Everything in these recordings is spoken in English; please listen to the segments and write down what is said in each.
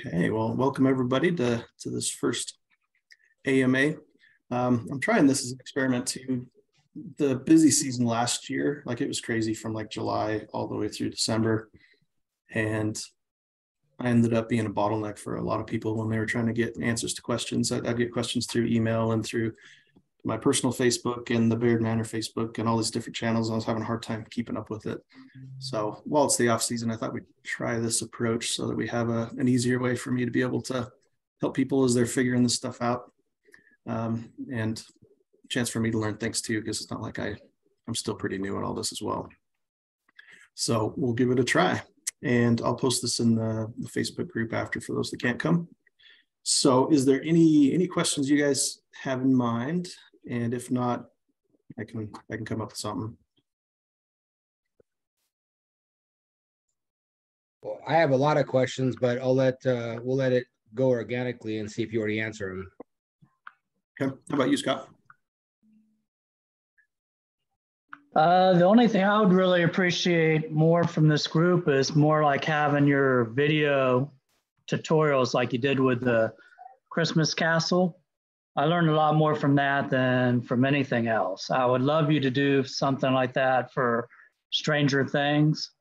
Okay, well, welcome everybody to this first AMA. I'm trying this as an experiment to the busy season last year. Like it was crazy from like July all the way through December. And I ended up being a bottleneck for a lot of people when they were trying to get answers to questions. I'd get questions through email and through my personal Facebook and the Baird Manor Facebook and all these different channels. And I was having a hard time keeping up with it. So while it's the off season, I thought we'd try this approach so that we have an easier way for me to be able to help people as they're figuring this stuff out. And a chance for me to learn things too, because it's not like I'm still pretty new at all this as well. So we'll give it a try. And I'll post this in the Facebook group after for those that can't come. So is there any questions you guys have in mind? And if not, I can come up with something. Well, I have a lot of questions, but we'll let it go organically and see if you already answer them. Okay. How about you, Scott? The only thing I would really appreciate more from this group is more like having your video tutorials like you did with the Christmas Castle. I learned a lot more from that than from anything else. I would love you to do something like that for Stranger Things.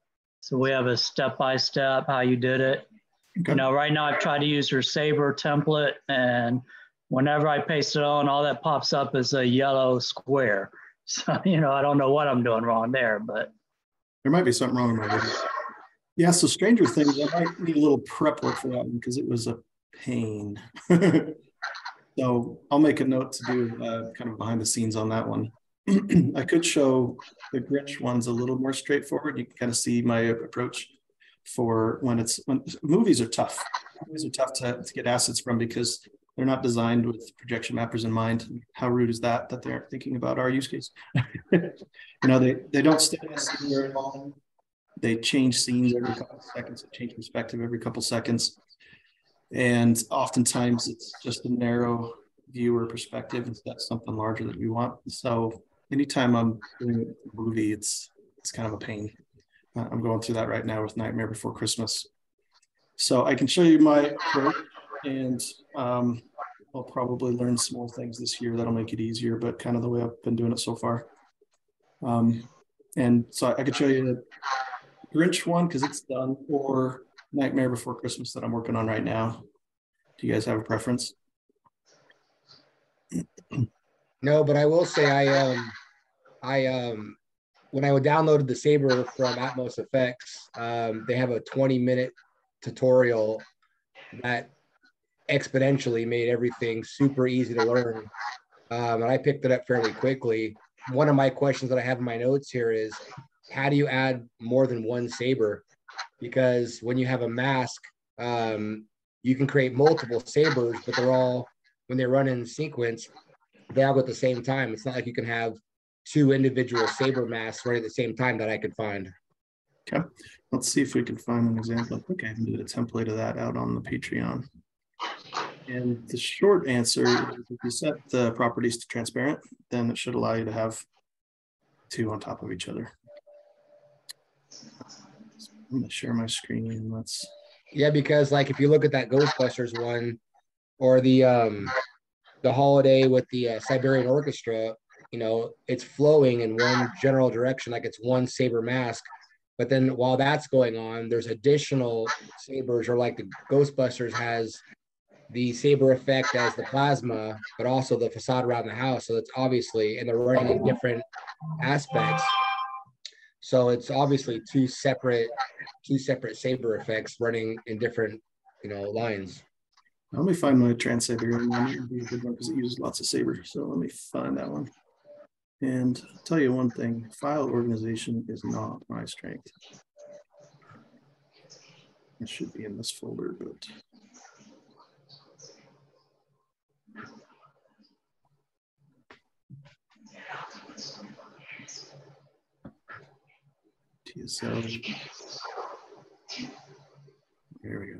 So we have a step-by-step how you did it. Okay. You know, right now I've tried to use your Sabre template, and whenever I paste it on, all that pops up is a yellow square. So, you know, I don't know what I'm doing wrong there, but. There might be something wrong with my video. Yeah, so Stranger Things, I might need a little prep work for that one because it was a pain. So I'll make a note to do kind of behind the scenes on that one. I could show the Grinch ones a little more straightforward. You can kind of see my approach for when movies are tough. Movies are tough to get assets from because they're not designed with projection mappers in mind. How rude is that they aren't thinking about our use case? You know, they don't stay in a scene very long. They change scenes every couple of seconds. They change perspective every couple of seconds. And oftentimes it's just a narrow viewer perspective instead of something larger that we want. So anytime I'm doing a movie, it's kind of a pain. I'm going through that right now with Nightmare Before Christmas. So I can show you my approach, and I'll probably learn some more things this year that'll make it easier, but kind of the way I've been doing it so far. And so I could show you the Grinch one because it's done, or Nightmare Before Christmas that I'm working on right now. Do you guys have a preference? No, but I will say when I downloaded the Sabre from Atmos Effects, they have a 20-minute tutorial that exponentially made everything super easy to learn. And I picked it up fairly quickly. One of my questions that I have in my notes here is, how do you add more than one Sabre? Because when you have a mask, you can create multiple Sabres, but they're all, when they run in sequence, they all go at the same time. It's not like you can have two individual Sabre masks right at the same time that I could find. Okay, let's see if we can find an example. I think I can do a template of that out on the Patreon. And the short answer is if you set the properties to transparent, then it should allow you to have two on top of each other. I'm gonna share my screen and let's. Yeah, because like if you look at that Ghostbusters one, or the holiday with the Siberian Orchestra, you know, it's flowing in one general direction, like it's one Sabre mask. But then while that's going on, there's additional Sabres, or like the Ghostbusters has the Sabre effect as the plasma, but also the facade around the house. So it's obviously, and they're running in different aspects. So it's obviously two separate Sabre effects running in different, you know, lines. Let me find my Trans-Siberian one. It would be a good one because it uses lots of Sabre. So let me find that one. And I'll tell you one thing, file organization is not my strength. It should be in this folder, but. TSL. There we go.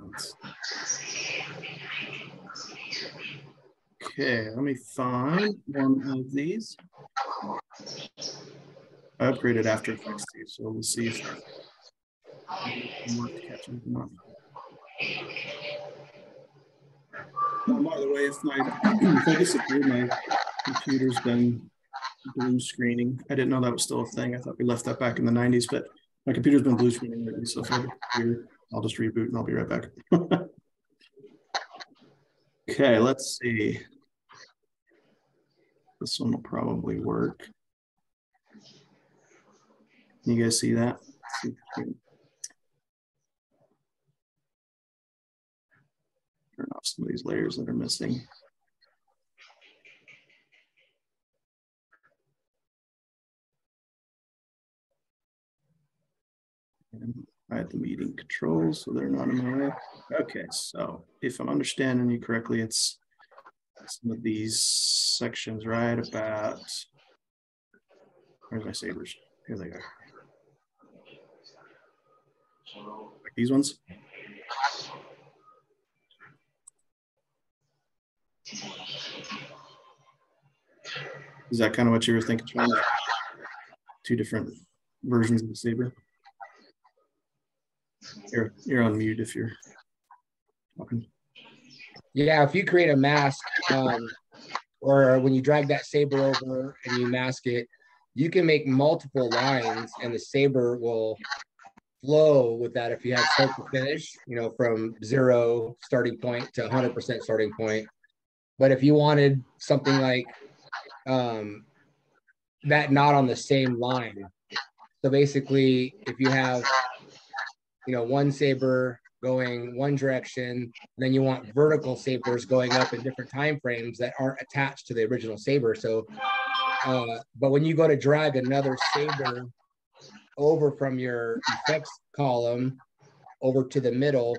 Okay, let me find one of these. I upgraded After Effects too, so we'll see if I can work to catch them or not. By the way, if I disappear, my computer's been blue screening. I didn't know that was still a thing. I thought we left that back in the 90s, but my computer's been blue screening lately. So if I disappear, I'll just reboot and I'll be right back. Okay, let's see. This one will probably work. Can you guys see that? Turn off some of these layers that are missing. And hide the meeting controls so they're not in my way. Okay, so if I'm understanding you correctly, it's some of these sections right about, where's my sabers? Here they are. Like these ones. Is that kind of what you were thinking, Sean? Two different versions of the saber? You're on mute if you're talking. Yeah, if you create a mask, or when you drag that saber over and you mask it, you can make multiple lines and the saber will flow with that if you have start to finish, you know, from 0 starting point to 100% starting point. But if you wanted something like that not on the same line, so basically if you have, you know, one saber going one direction, and then you want vertical sabers going up in different time frames that aren't attached to the original saber. So but when you go to drag another saber over from your effects column over to the middle,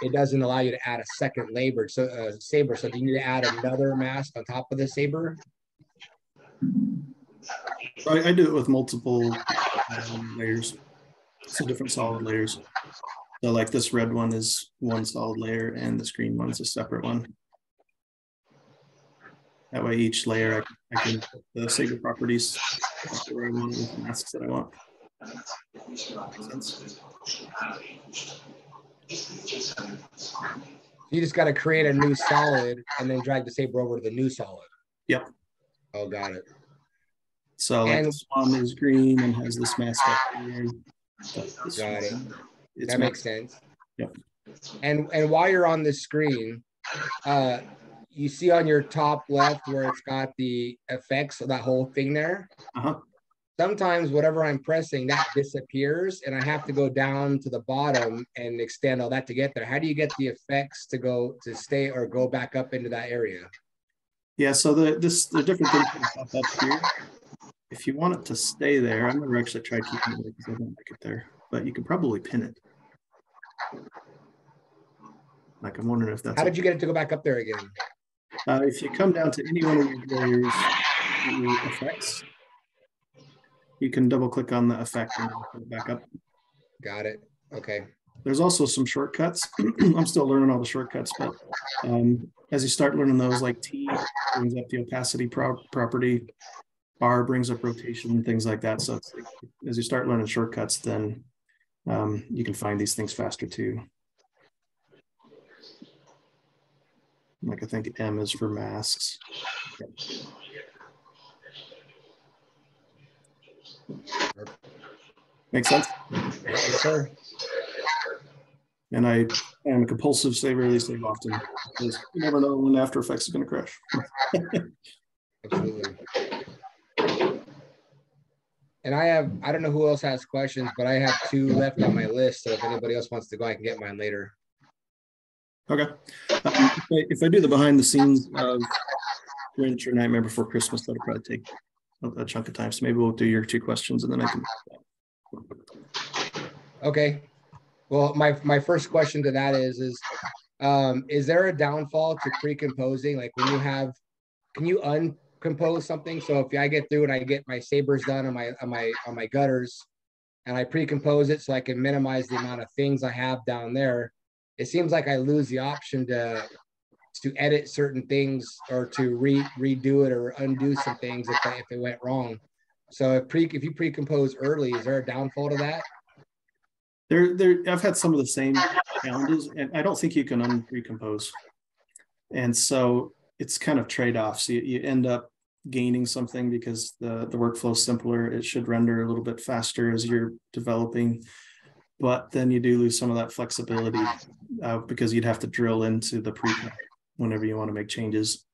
it doesn't allow you to add a second saber. So do you need to add another mask on top of the saber? I do it with multiple layers, so different solid layers. So like this red one is one solid layer and this green one's a separate one. That way each layer I can put the saber properties where I want with the masks that I want. Makes sense? You just got to create a new solid and then drag the saber over to the new solid. Yep. Oh, got it. So like this one is green and has this mask up here. Got it. That makes sense. Yep. And while you're on this screen, you see on your top left where it's got the effects of that whole thing there. Sometimes whatever I'm pressing, that disappears and I have to go down to the bottom and extend all that to get there. How do you get the effects to stay or go back up into that area? Yeah, so the different things that pop up here. If you want it to stay there, I've never actually tried keeping it there because I don't like it there, but you could probably pin it. Like I'm wondering if that's. How did you get it to go back up there again? If you come down to any one of your layers, effects, you can double click on the effect and put it back up. Got it. Okay. There's also some shortcuts. I'm still learning all the shortcuts, but as you start learning those, like T brings up the opacity property, R brings up rotation, things like that. So it's like, as you start learning shortcuts, then you can find these things faster too. Like I think M is for masks. Makes sense? Yes, sir. And I am a compulsive saver, they save often, because you never know when After Effects is going to crash. Absolutely. And I don't know who else has questions, but I have 2 left on my list. So if anybody else wants to go, I can get mine later. Okay. If I do the behind the scenes of Furniture Nightmare Before Christmas, that'll probably take a chunk of time. So maybe we'll do your 2 questions and then I can. Okay. Well, my first question to that is there a downfall to pre-composing? Like when you have, can you uncompose something? So if I get through and I get my sabers done on my gutters and I pre-compose it so I can minimize the amount of things I have down there, it seems like I lose the option to edit certain things or to redo it or undo some things if it went wrong. So if you pre-compose early, is there a downfall to that? I've had some of the same challenges, and I don't think you can unrecompose. And so it's kind of trade-offs. You end up gaining something because the workflow is simpler. It should render a little bit faster as you're developing, but then you do lose some of that flexibility because you'd have to drill into the pre-comp whenever you want to make changes.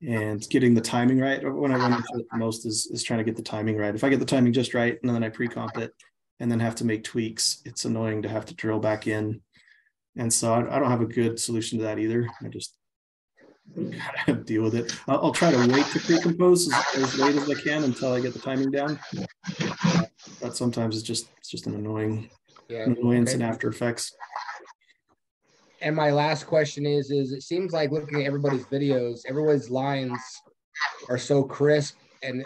And getting the timing right, when I run into it the most is trying to get the timing right. If I get the timing just right and then I pre-comp it and then have to make tweaks, it's annoying to have to drill back in. And so I don't have a good solution to that either. I just kind of deal with it. I'll try to wait to pre-compose as late as I can until I get the timing down. But sometimes it's just an annoyance in After Effects. And my last question is it seems like looking at everybody's videos, everyone's lines are so crisp, and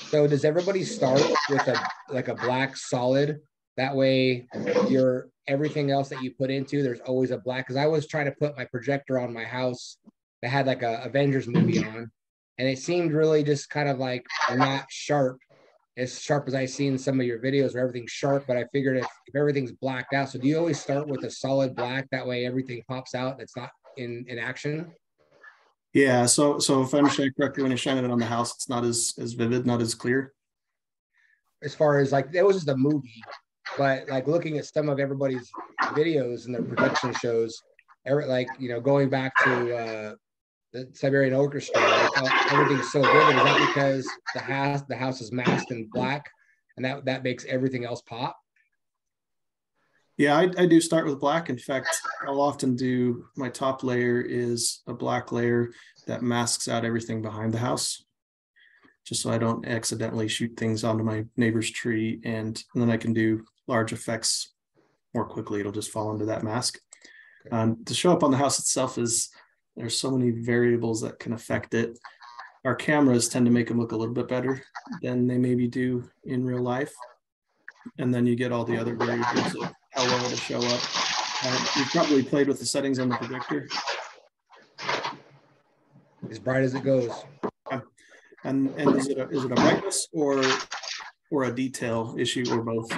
so does everybody start with a black solid? That way your everything else that you put into, there's always a black. Because I was trying to put my projector on my house that had like a Avengers movie on, and it seemed really just kind of like not sharp as I see in some of your videos where everything's sharp. But I figured if everything's blacked out, so do you always start with a solid black, that way everything pops out that's not in action? Yeah, so if I understand correctly, when you're shining it on the house, it's not as vivid, not as clear. As far as like, it was just a movie, but like looking at some of everybody's videos and their production shows, like, you know, going back to the Siberian Orchestra, like, everything's so vivid. Is that because the house is masked in black, and that makes everything else pop? Yeah, I do start with black. In fact, I'll often do my top layer is a black layer that masks out everything behind the house, just so I don't accidentally shoot things onto my neighbor's tree, and then I can do large effects more quickly. It'll just fall into that mask. Okay. To show up on the house itself there's so many variables that can affect it. Our cameras tend to make them look a little bit better than they maybe do in real life. And then you get all the other variables of how well it'll show up. You've probably played with the settings on the projector. As bright as it goes. And is it a brightness or a detail issue, or both?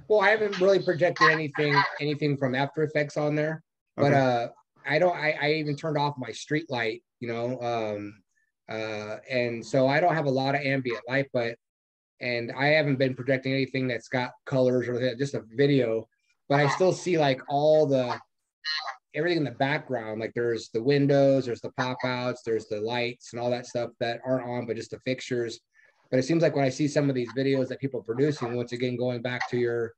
Well, I haven't really projected anything from After Effects on there, okay. But I even turned off my street light, you know, and so I don't have a lot of ambient light, and I haven't been projecting anything that's got colors or just a video, but I still see like everything in the background. Like there's the windows, there's the pop outs, there's the lights and all that stuff that aren't on, but just the fixtures. But it seems like when I see some of these videos that people are producing, once again, going back to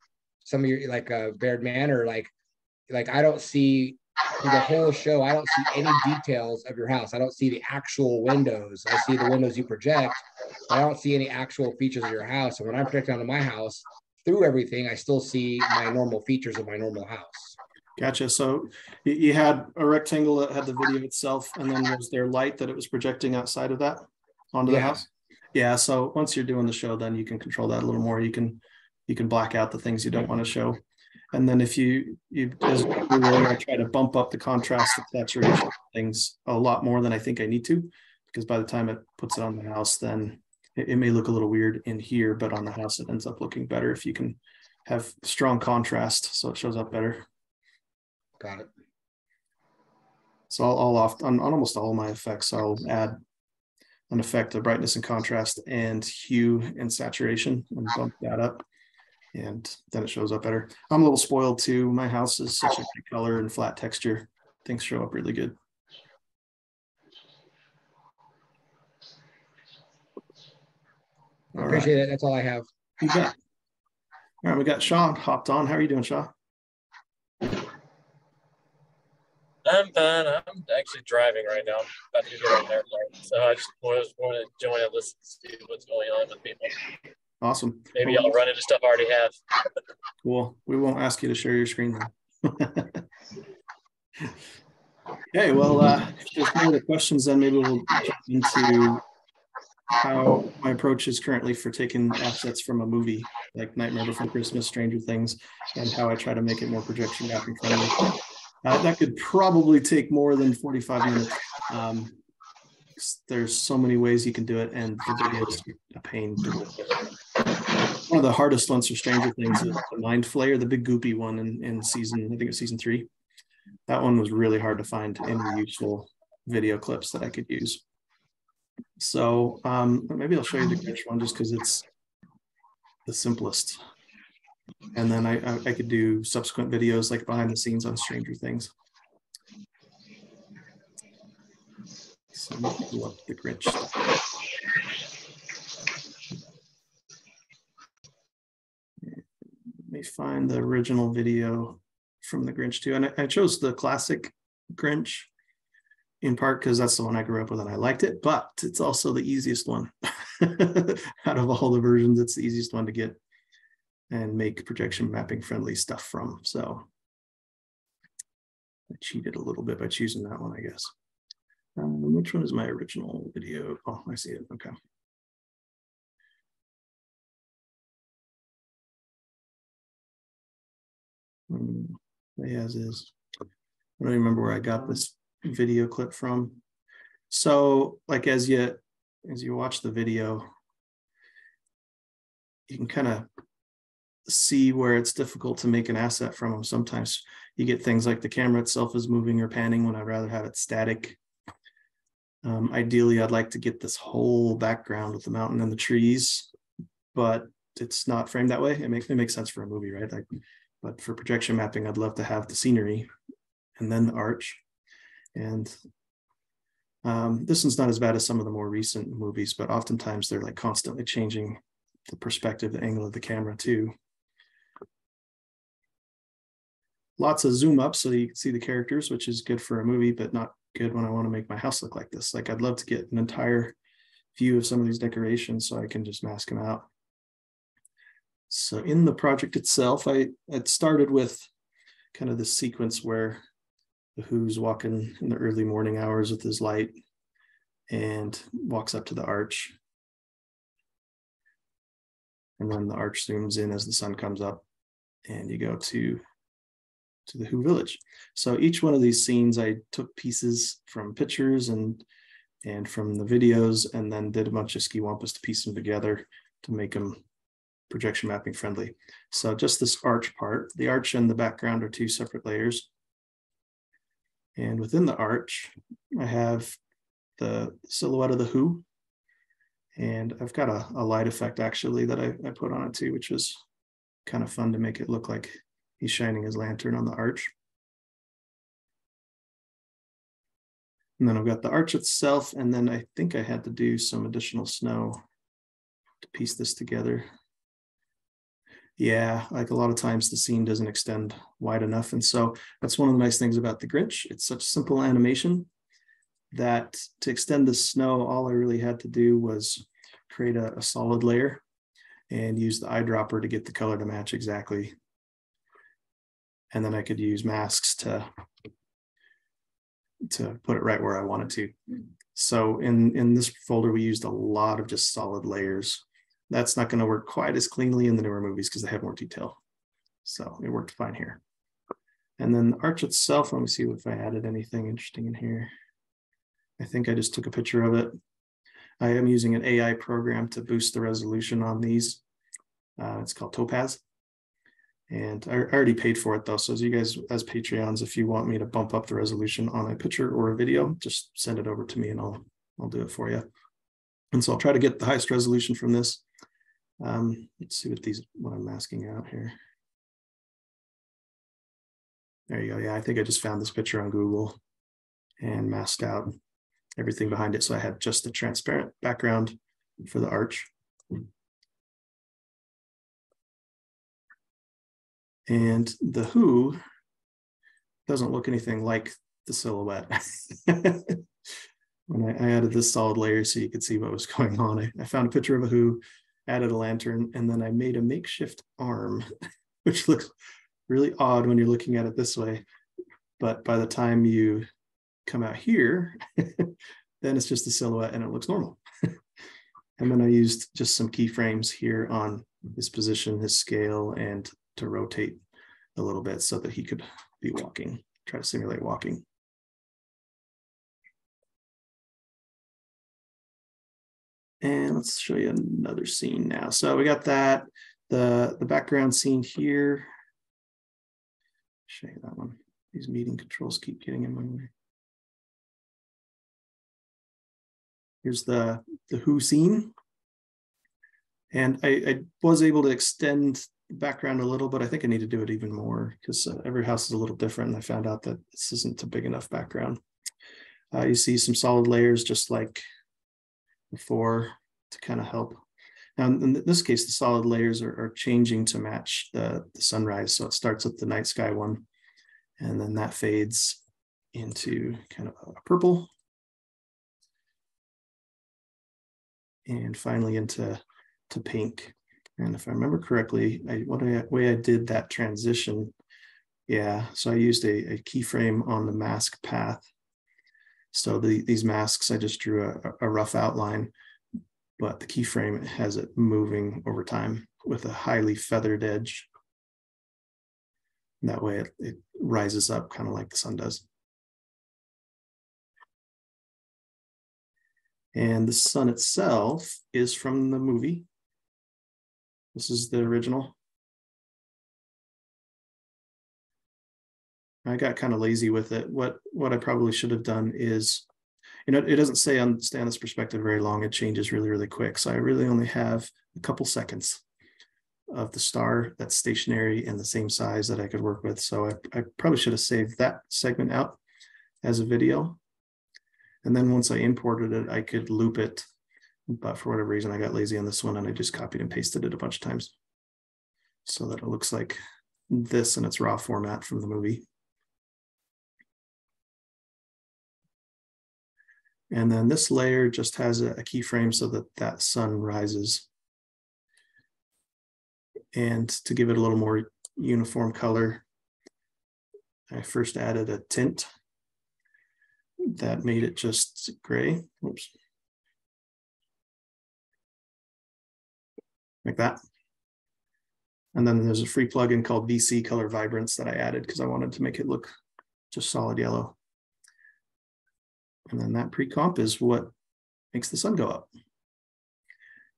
some of your like Baird Manor, like I don't see through the whole show, I don't see any details of your house. I don't see the actual windows. I see the windows you project, but I don't see any actual features of your house. And when I'm projecting onto my house through everything, I still see my normal features of my normal house. Gotcha. So you had a rectangle that had the video itself, and then was there light that it was projecting outside of that onto the house? Yeah. So once you're doing the show, then you can control that a little more. You can black out the things you don't want to show. And then if you as I try to bump up the contrast and saturation things a lot more than I think I need to, because by the time it puts it on the house, then it may look a little weird in here, but on the house it ends up looking better if you can have strong contrast so it shows up better. Got it. So on almost all my effects, I'll add an effect of brightness and contrast and hue and saturation and bump that up, and then it shows up better. I'm a little spoiled too. My house is such a good color and flat texture. Things show up really good. I appreciate it. That's all I have. You bet. All right, we got Sean hopped on. How are you doing, Sean? I'm fine. I'm actually driving right now. I'm about to get on there. So I just was wanting to join and listen to see what's going on with people. Awesome. Maybe I'll run into stuff I already have. Cool. We won't ask you to share your screen then. Okay, well, if there's no other questions, then maybe we'll jump into how my approach is currently for taking assets from a movie like Nightmare Before Christmas, Stranger Things, and how I try to make it more projection mapping friendly. That could probably take more than 45 minutes. There's so many ways you can do it, and the video is a pain to do. One of the hardest ones for Stranger Things is the Mind Flayer, the big goopy one in season, I think it's season 3. that one was really hard to find any useful video clips that I could use. So maybe I'll show you the Grinch one just because it's the simplest. And then I could do subsequent videos like behind the scenes on Stranger Things. So let me pull up the Grinch stuff. Let me find the original video from the Grinch too. And I chose the classic Grinch in part because that's the one I grew up with and I liked it, but it's also the easiest one. Out of all the versions, it's the easiest one to get and make projection mapping friendly stuff from. So I cheated a little bit by choosing that one, I guess. Which one is my original video? Oh, I see it. Okay. As is. I don't remember where I got this video clip from. So like as you watch the video, you can kind of see where it's difficult to make an asset from them. Sometimes you get things like the camera itself is moving or panning when I'd rather have it static. Ideally, I'd like to get this whole background with the mountain and the trees, but it's not framed that way. It makes sense for a movie, right? But for projection mapping, I'd love to have the scenery and then the arch. And this one's not as bad as some of the more recent movies, but oftentimes they're like constantly changing the perspective, the angle of the camera too. Lots of zoom up so you can see the characters, which is good for a movie, but not good when I want to make my house look like this. Like I'd love to get an entire view of some of these decorations so I can just mask them out. So in the project itself, I started with kind of this sequence where the Who's walking in the early morning hours with his light and walks up to the arch. And then the arch zooms in as the sun comes up and you go to the Who village. So each one of these scenes, I took pieces from pictures and from the videos and then did a bunch of ski wampus to piece them together to make them projection mapping friendly. So just this arch part, the arch and the background are two separate layers. And within the arch, I have the silhouette of the Who. And I've got a light effect actually that I put on it too, which was kind of fun to make it look like he's shining his lantern on the arch. And then I've got the arch itself, and then I think I had to do some additional snow to piece this together. Yeah, like a lot of times the scene doesn't extend wide enough. And so that's one of the nice things about the Grinch. It's such simple animation that to extend the snow, all I really had to do was create a solid layer and use the eyedropper to get the color to match exactly. And then I could use masks to put it right where I wanted to. So in this folder, we used a lot of just solid layers. That's not going to work quite as cleanly in the newer movies because they have more detail. So it worked fine here. And then the arch itself, let me see if I added anything interesting in here. I think I just took a picture of it. I am using an AI program to boost the resolution on these. It's called Topaz. And I already paid for it though. So as you guys, as Patreons, if you want me to bump up the resolution on a picture or a video, just send it over to me and I'll do it for you. And so I'll try to get the highest resolution from this. Let's see what I'm masking out here. There you go. Yeah, I think I just found this picture on Google and masked out everything behind it. So I had just a transparent background for the arch. And the Who doesn't look anything like the silhouette. When I added this solid layer so you could see what was going on, I found a picture of a Who, added a lantern, and then I made a makeshift arm, which looks really odd when you're looking at it this way. But by the time you come out here, then it's just a silhouette and it looks normal. And then I used just some keyframes here on his position, his scale, and to rotate a little bit so that he could be walking, try to simulate walking. And let's show you another scene now. So we got that, the background scene here. Show you that one. These meeting controls keep getting in my way. Here's the who scene. And I was able to extend the background a little, but I think I need to do it even more because every house is a little different. And I found out that this isn't a big enough background. You see some solid layers just like before to kind of help. Now, in this case, the solid layers are changing to match the sunrise. So it starts with the night sky one, and then that fades into kind of a purple. And finally into pink. And if I remember correctly, way I did that transition, yeah, so I used a keyframe on the mask path. So these masks, I just drew a rough outline, but the keyframe has it moving over time with a highly feathered edge. And that way it rises up kind of like the sun does. And the sun itself is from the movie. This is the original. I got kind of lazy with it. What I probably should have done is, it doesn't stay on this perspective very long. It changes really, really quick. So I really only have a couple seconds of the star that's stationary and the same size that I could work with. So I probably should have saved that segment out as a video. And then once I imported it, I could loop it. But for whatever reason, I got lazy on this one and I just copied and pasted it a bunch of times so that it looks like this in its raw format from the movie. And then this layer just has a keyframe so that sun rises. And to give it a little more uniform color, I first added a tint that made it just gray. Oops. Like that. And then there's a free plugin called VC Color Vibrance that I added because I wanted to make it look just solid yellow. And then that pre-comp is what makes the sun go up.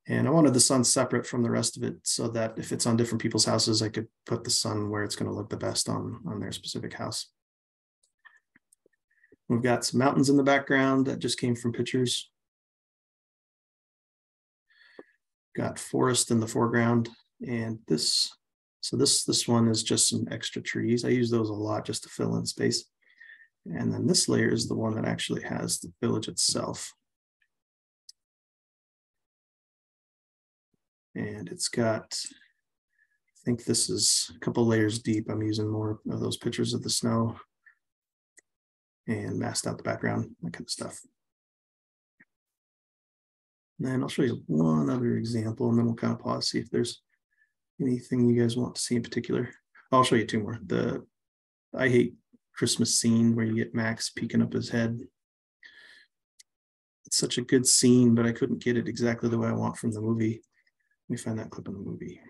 And I wanted the sun separate from the rest of it so that if it's on different people's houses, I could put the sun where it's going to look the best on their specific house. We've got some mountains in the background that just came from pictures. Got forest in the foreground. And this one is just some extra trees. I use those a lot just to fill in space. And then this layer is the one that actually has the village itself. And it's got, I think this is a couple layers deep. I'm using more of those pictures of the snow and masked out the background, that kind of stuff. And then I'll show you one other example and then we'll kind of pause, see if there's anything you guys want to see in particular. I'll show you two more. The I Hate Christmas scene where you get Max peeking up his head. It's such a good scene, but I couldn't get it exactly the way I want from the movie. Let me find that clip in the movie.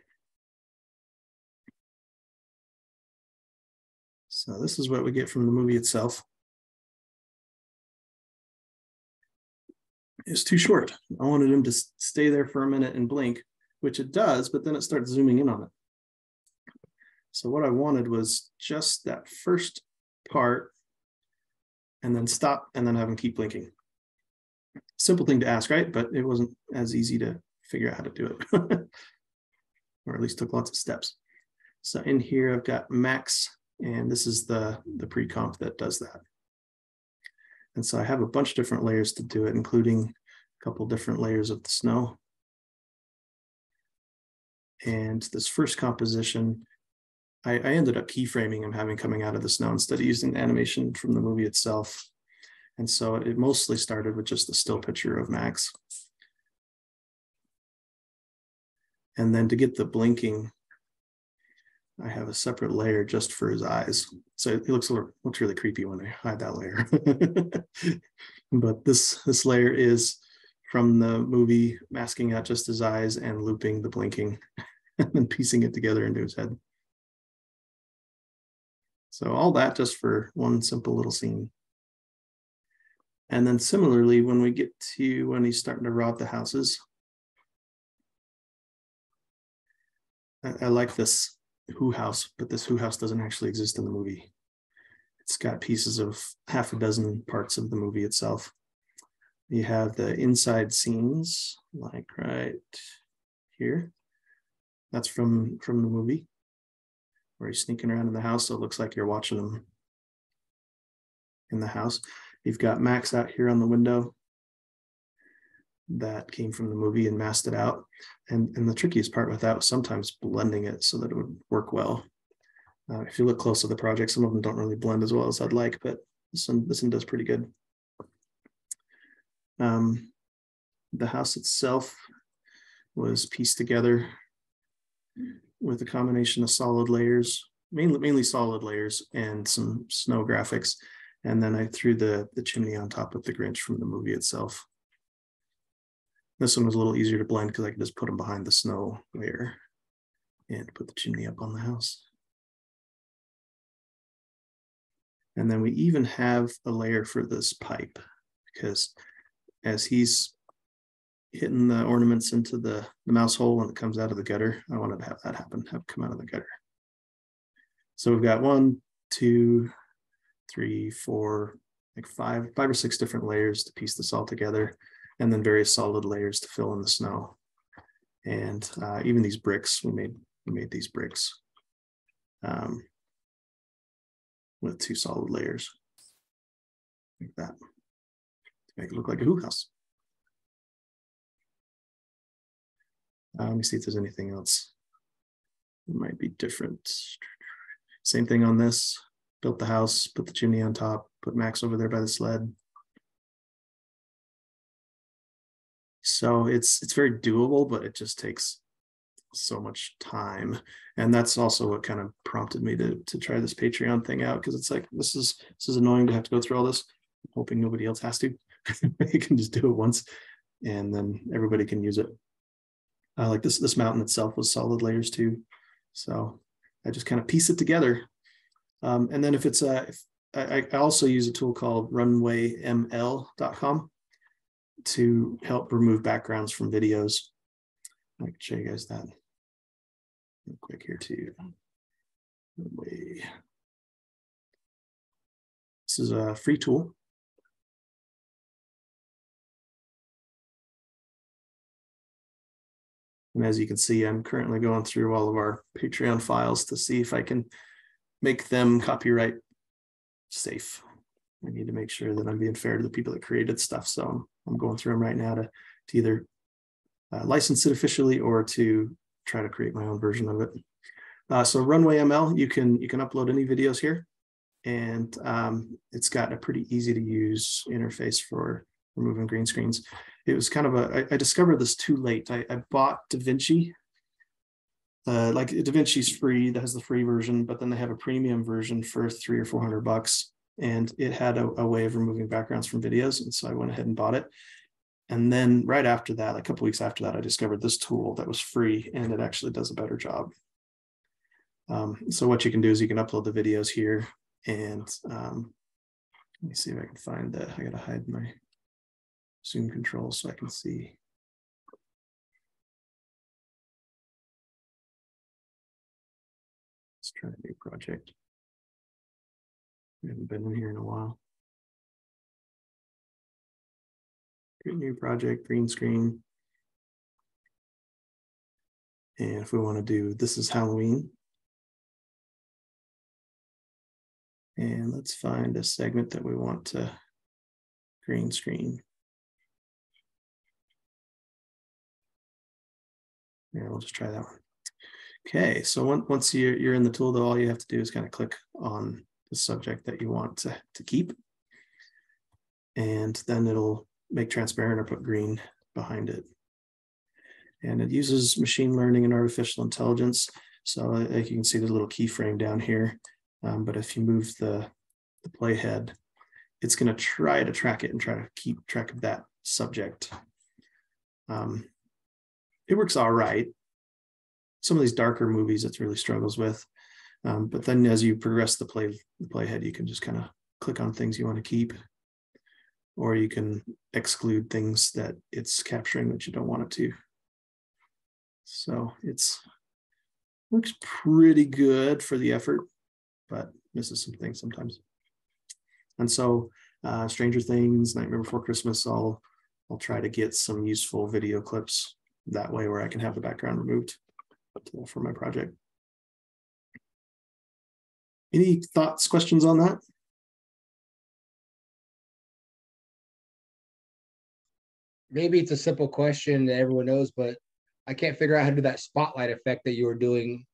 So this is what we get from the movie itself. It's too short. I wanted him to stay there for a minute and blink, which it does, but then it starts zooming in on it. So what I wanted was just that first part and then stop and then have him keep blinking. Simple thing to ask, right? But it wasn't as easy to figure out how to do it, or at least took lots of steps. So in here, I've got Max, and this is the pre-comp that does that. And so I have a bunch of different layers to do it, including a couple different layers of the snow. And this first composition, I ended up keyframing him having coming out of the snow instead of using the animation from the movie itself. And so it mostly started with just a still picture of Max. And then to get the blinking, I have a separate layer just for his eyes. So it looks really creepy when I hide that layer. But this layer is from the movie, masking out just his eyes and looping the blinking and then piecing it together into his head. So all that just for one simple little scene. And then similarly, when we get to when he's starting to rob the houses, I like this Who house, but this Who house doesn't actually exist in the movie. It's got pieces of half a dozen parts of the movie itself. You have the inside scenes, like right here. That's from the movie, where he's sneaking around in the house, so it looks like you're watching him in the house. You've got Max out here on the window. That came from the movie and masked it out. And the trickiest part with that was sometimes blending it so that it would work well. If you look close to the project, some of them don't really blend as well as I'd like, but this one does pretty good. The house itself was pieced together with a combination of solid layers, mainly solid layers, and some snow graphics. And then I threw the chimney on top of the Grinch from the movie itself. This one was a little easier to blend because I could just put them behind the snow layer and put the chimney up on the house. And then we even have a layer for this pipe, because as he's hitting the ornaments into the mouse hole and it comes out of the gutter, I wanted to have that happen, have it come out of the gutter. So we've got 1, 2, 3, 4, like five or six different layers to piece this all together, and then various solid layers to fill in the snow. And even these bricks, we made these bricks with 2 solid layers like that to make it look like a Who house. Let me see if there's anything else that might be different. Same thing on this. Built the house, put the chimney on top, put Max over there by the sled. So it's very doable, but it just takes so much time. And that's also what kind of prompted me to try this Patreon thing out, because it's like, this is annoying to have to go through all this. I'm hoping nobody else has to. You can just do it once and then everybody can use it. Like this mountain itself was solid layers too. So I just kind of piece it together. And then if it's I also use a tool called runwayml.com to help remove backgrounds from videos. I can show you guys that real quick here too. Runway. This is a free tool. And as you can see, I'm currently going through all of our Patreon files to see if I can make them copyright safe. I need to make sure that I'm being fair to the people that created stuff. So I'm going through them right now to either license it officially or to try to create my own version of it. So Runway ML, you can upload any videos here, and it's got a pretty easy to use interface for removing green screens. It was kind of I discovered this too late. I bought DaVinci. Like DaVinci's free, that has the free version, but then they have a premium version for $300 or $400, and it had a way of removing backgrounds from videos. And so I went ahead and bought it. And then right after that, a couple weeks after that, I discovered this tool that was free, and it actually does a better job. So what you can do is you can upload the videos here, and let me see if I can find that. I gotta hide my zoom control so I can see. Let's try a new project. We haven't been in here in a while. Create new project, green screen. And if we want to do, this is Halloween. And let's find a segment that we want to green screen. Yeah, we'll just try that one. Okay, so once you're in the tool, though, all you have to do is kind of click on the subject that you want to keep. And then it'll make transparent or put green behind it. And it uses machine learning and artificial intelligence. So like you can see the little keyframe down here. But if you move the playhead, it's going to try to track it and try to keep track of that subject. It works all right. Some of these darker movies it really struggles with. But then as you progress the playhead, you can just kind of click on things you want to keep, or you can exclude things that it's capturing that you don't want it to. So works pretty good for the effort, but misses some things sometimes. And so Stranger Things, Nightmare Before Christmas, I'll try to get some useful video clips that way where I can have the background removed for my project. Any thoughts, questions on that? Maybe it's a simple question that everyone knows, but I can't figure out how to do that spotlight effect that you were doing.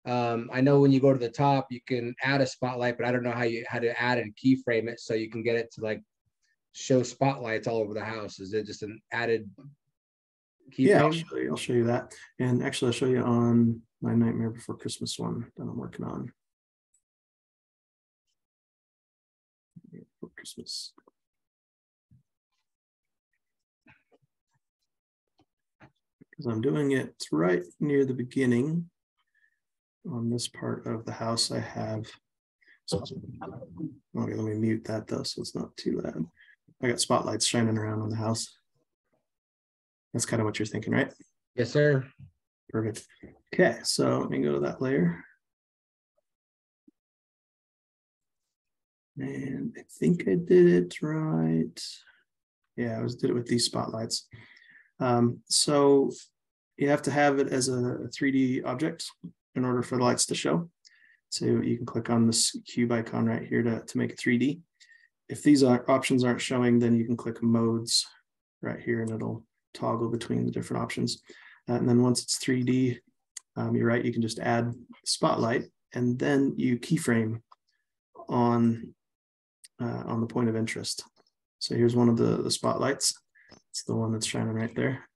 I know when you go to the top, you can add a spotlight, but I don't know how to add and keyframe it so you can get it to like show spotlights all over the house. Is it just an added keyframe? Yeah, I'll show you that. And actually, I'll show you on my Nightmare Before Christmas one that I'm working on. Before Christmas. Because I'm doing it right near the beginning. On this part of the house, I have. Okay, let me mute that though, so it's not too loud. I got spotlights shining around on the house. That's kind of what you're thinking, right? Yes, sir. Perfect. Okay, so let me go to that layer. And I think I did it right. Yeah, did it with these spotlights. So you have to have it as a 3D object in order for the lights to show. So you can click on this cube icon right here to make it 3D. If these options aren't showing, then you can click modes right here and it'll toggle between the different options. And then once it's 3D, you're right, you can just add spotlight and then you keyframe on the point of interest. So here's one of the spotlights. It's the one that's shining right there.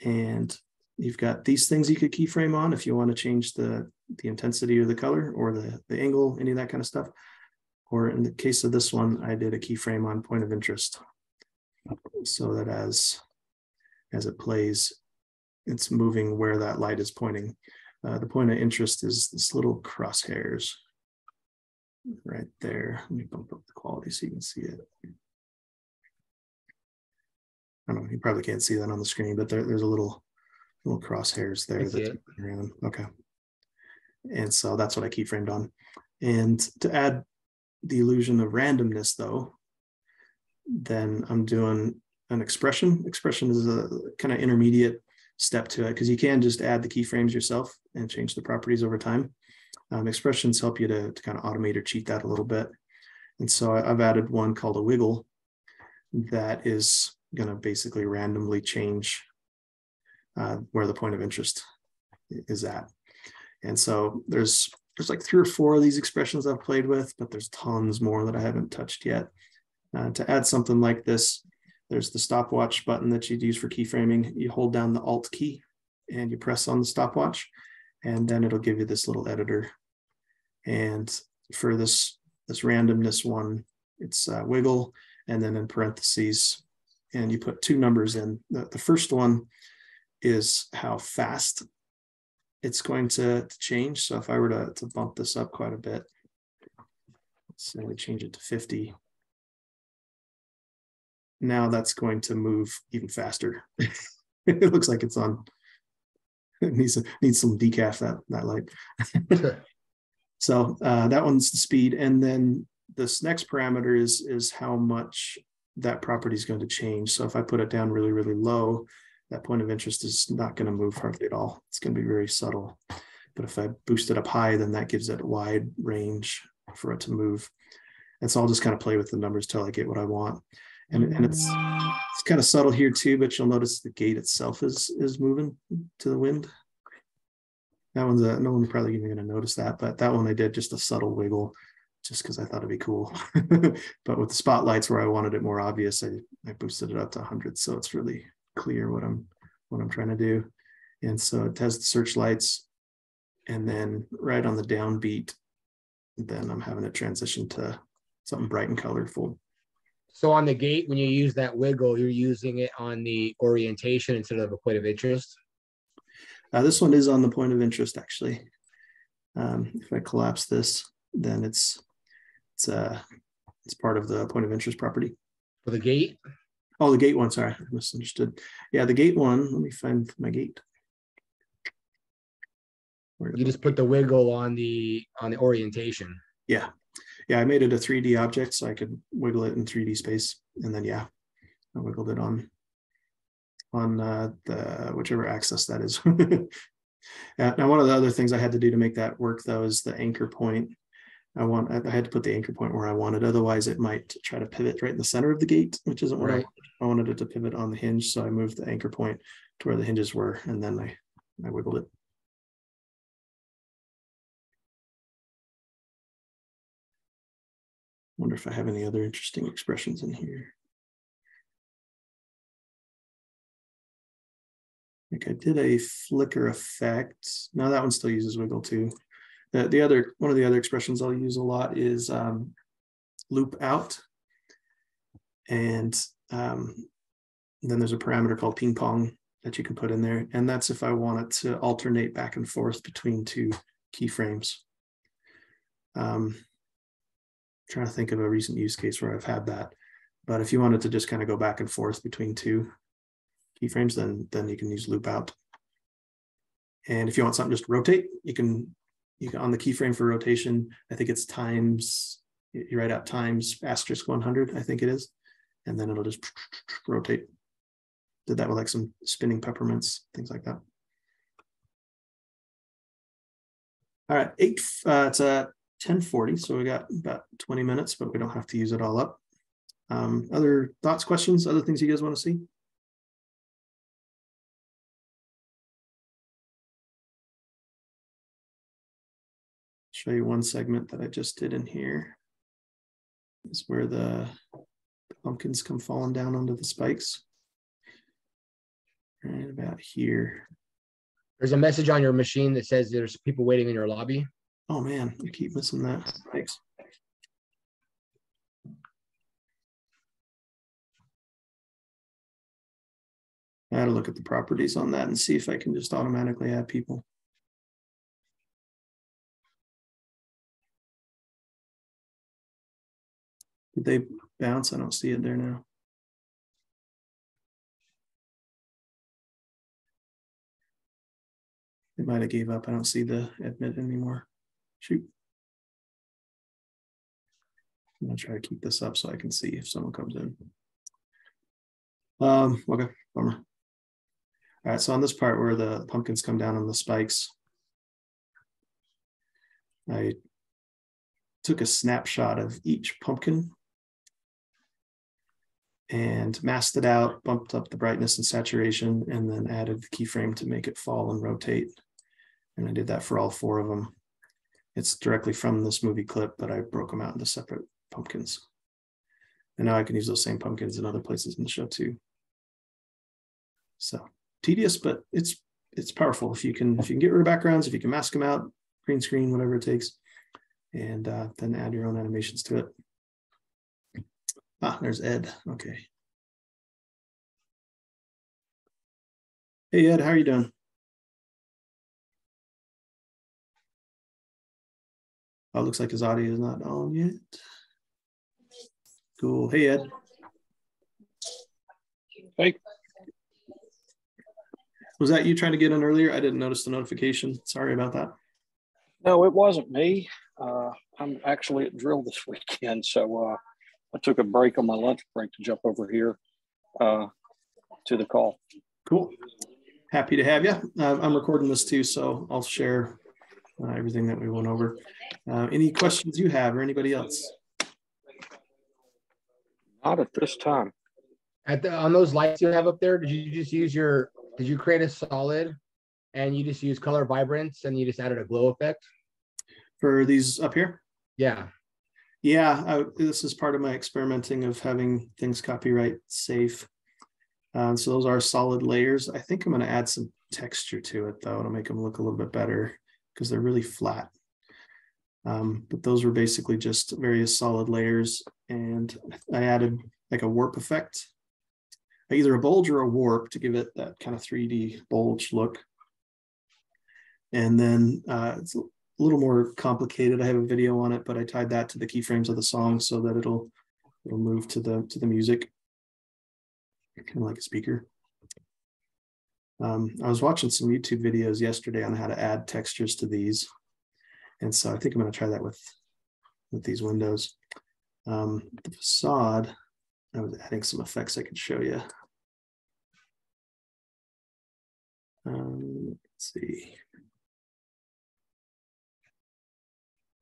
And you've got these things you could keyframe on if you want to change the intensity or the color or the angle, any of that kind of stuff. Or in the case of this one, I did a keyframe on point of interest so that as it plays, it's moving where that light is pointing. The point of interest is this little crosshairs right there. Let me bump up the quality so you can see it. I don't know, you probably can't see that on the screen, but there's a little crosshairs there that's moving around. Okay. And so that's what I keyframed on. And to add the illusion of randomness though, then I'm doing an expression. Expression is a kind of intermediate step to it because you can just add the keyframes yourself and change the properties over time. Expressions help you to kind of automate or cheat that a little bit. And so I've added one called a wiggle that is going to basically randomly change where the point of interest is at. And so there's like 3 or 4 of these expressions I've played with, but there's tons more that I haven't touched yet. To add something like this, there's the stopwatch button that you'd use for keyframing. You hold down the Alt key and you press on the stopwatch, and then it'll give you this little editor. And for this randomness one, it's wiggle, and then in parentheses, and you put 2 numbers in. The first one is how fast it's going to change. So if I were to bump this up quite a bit, let's say we change it to 50. Now that's going to move even faster. It looks like it's on. It needs some decaf, that light. So that one's the speed. And then this next parameter is how much that property is going to change. So if I put it down really, really low, that point of interest is not going to move hardly at all. It's going to be very subtle. But if I boost it up high, then that gives it a wide range for it to move. And so I'll just kind of play with the numbers till I get what I want. And it's kind of subtle here too, but you'll notice the gate itself is moving to the wind. That one's no one's probably even going to notice that, but that one I did just a subtle wiggle just because I thought it'd be cool. But with the spotlights where I wanted it more obvious, I boosted it up to 100, so it's really clear what I'm trying to do. And so it has the searchlights, and then right on the downbeat, then I'm having it transition to something bright and colorful. So on the gate, when you use that wiggle, you're using it on the orientation instead of a point of interest? This one is on the point of interest, actually. If I collapse this, then it's part of the point of interest property. For the gate? Oh, the gate one, sorry, I misunderstood. Yeah, the gate one, let me find my gate. You just put the wiggle on the orientation. Yeah. yeah, I made it a 3D object so I could wiggle it in 3D space. And then, yeah, I wiggled it on the whichever axis that is. Now, one of the other things I had to do to make that work, though, is the anchor point. I had to put the anchor point where I wanted. Otherwise, it might try to pivot right in the center of the gate, which isn't what I wanted. I wanted it to pivot on the hinge. So I moved the anchor point to where the hinges were, and then I wiggled it. Wonder if I have any other interesting expressions in here. Like I did a flicker effect. Now that one still uses wiggle too. One of the other expressions I'll use a lot is loop out. And then there's a parameter called ping pong that you can put in there. And that's if I want it to alternate back and forth between two keyframes. Trying to think of a recent use case where I've had that. But if you wanted to just kind of go back and forth between two keyframes, then you can use loop out. And if you want something just to rotate, you can on the keyframe for rotation, I think it's times, you write out times asterisk 100, I think it is. And then it'll just rotate. Did that with like some spinning peppermints, things like that. All right, it's 10:40, so we got about 20 minutes, but we don't have to use it all up. Other thoughts, questions, other things you guys want to see? Show you one segment that I just did in here. Is where the pumpkins come falling down onto the spikes. Right about here. There's a message on your machine that says there's people waiting in your lobby. Oh man, I keep missing that. Thanks. I had to look at the properties on that and see if I can just automatically add people. Did they bounce? I don't see it there now. It might have gave up. I don't see the admit anymore. Shoot. I'm gonna try to keep this up so I can see if someone comes in. Okay, bummer. All right, so on this part where the pumpkins come down on the spikes, I took a snapshot of each pumpkin and masked it out, bumped up the brightness and saturation, and then added the keyframe to make it fall and rotate. And I did that for all 4 of them. It's directly from this movie clip, but I broke them out into separate pumpkins. And now I can use those same pumpkins in other places in the show too. So tedious, but it's powerful. If you can get rid of backgrounds, if you can mask them out, green screen, whatever it takes, and then add your own animations to it. Ah, there's Ed. Okay. Hey Ed, how are you doing? Oh, it looks like his audio is not on yet. Cool. Hey Ed. Hey. Was that you trying to get in earlier? I didn't notice the notification. Sorry about that. No, it wasn't me. I'm actually at drill this weekend, so I took a break on my lunch break to jump over here to the call. Cool. Happy to have you. I'm recording this too, so I'll share everything that we went over. Any questions you have or anybody else? Not at this time. On those lights you have up there, did you create a solid and you just use color vibrance and you just added a glow effect? For these up here? Yeah. Yeah, this is part of my experimenting of having things copyright safe. So those are solid layers. I think I'm going to add some texture to it though to make them look a little bit better because they're really flat. But those were basically just various solid layers, and I added like a warp effect, either a bulge or a warp to give it that kind of 3D bulge look. And then it's a little more complicated. I have a video on it, but I tied that to the keyframes of the song so that it'll move to the music, kind of like a speaker. I was watching some YouTube videos yesterday on how to add textures to these. And so I think I'm going to try that with with these windows. The facade, I was adding some effects I could show you. Let's see.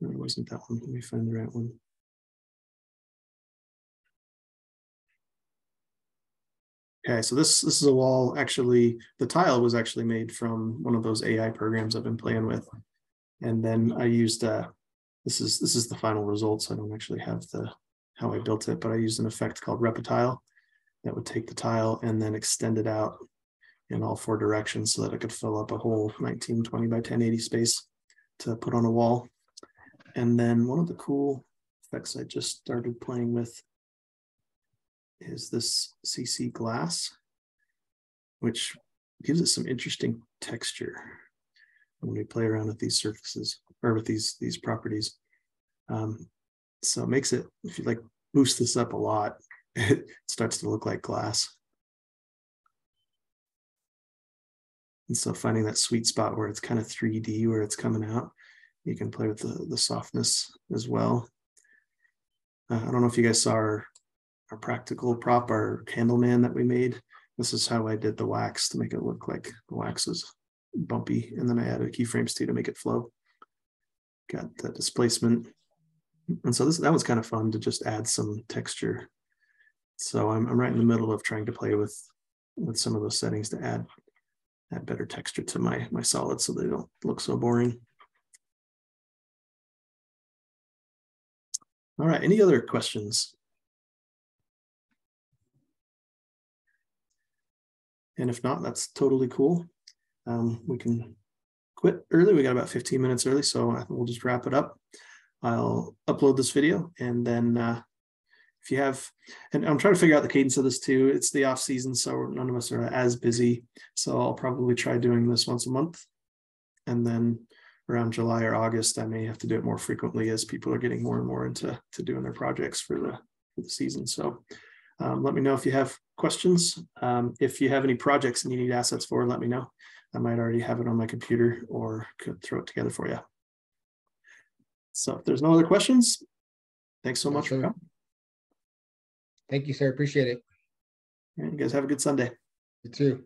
No, it wasn't that one. Let me find the right one. Okay, so this is a wall. Actually, the tile was actually made from one of those AI programs I've been playing with, and then I used this is the final results. I don't actually have how I built it, but I used an effect called Reptile that would take the tile and then extend it out in all 4 directions so that it could fill up a whole 1920 by 1080 space to put on a wall. And then one of the cool effects I just started playing with is this CC glass, which gives it some interesting texture when we play around with these surfaces or with these properties. So it makes it, if you like boost this up a lot, it starts to look like glass. And so finding that sweet spot where it's kind of 3D, where it's coming out, you can play with the softness as well. I don't know if you guys saw our practical prop, our Candleman that we made. This is how I did the wax to make it look like the wax is bumpy. And then I added keyframes too to make it flow. Got the displacement. And so that was kind of fun to just add some texture. So I'm right in the middle of trying to play with some of those settings to add better texture to my solids so they don't look so boring. All right, any other questions? And if not, that's totally cool. We can quit early. We got about 15 minutes early, so we'll just wrap it up. I'll upload this video, and then if you have, and I'm trying to figure out the cadence of this too. It's the off season, so none of us are as busy. So I'll probably try doing this once a month. And then around July or August, I may have to do it more frequently as people are getting more and more into doing their projects for the season. So let me know if you have questions. If you have any projects and you need assets for, let me know. I might already have it on my computer or could throw it together for you. So if there's no other questions, thanks so much for coming. Thank you, sir. Appreciate it. All right, you guys have a good Sunday. You too.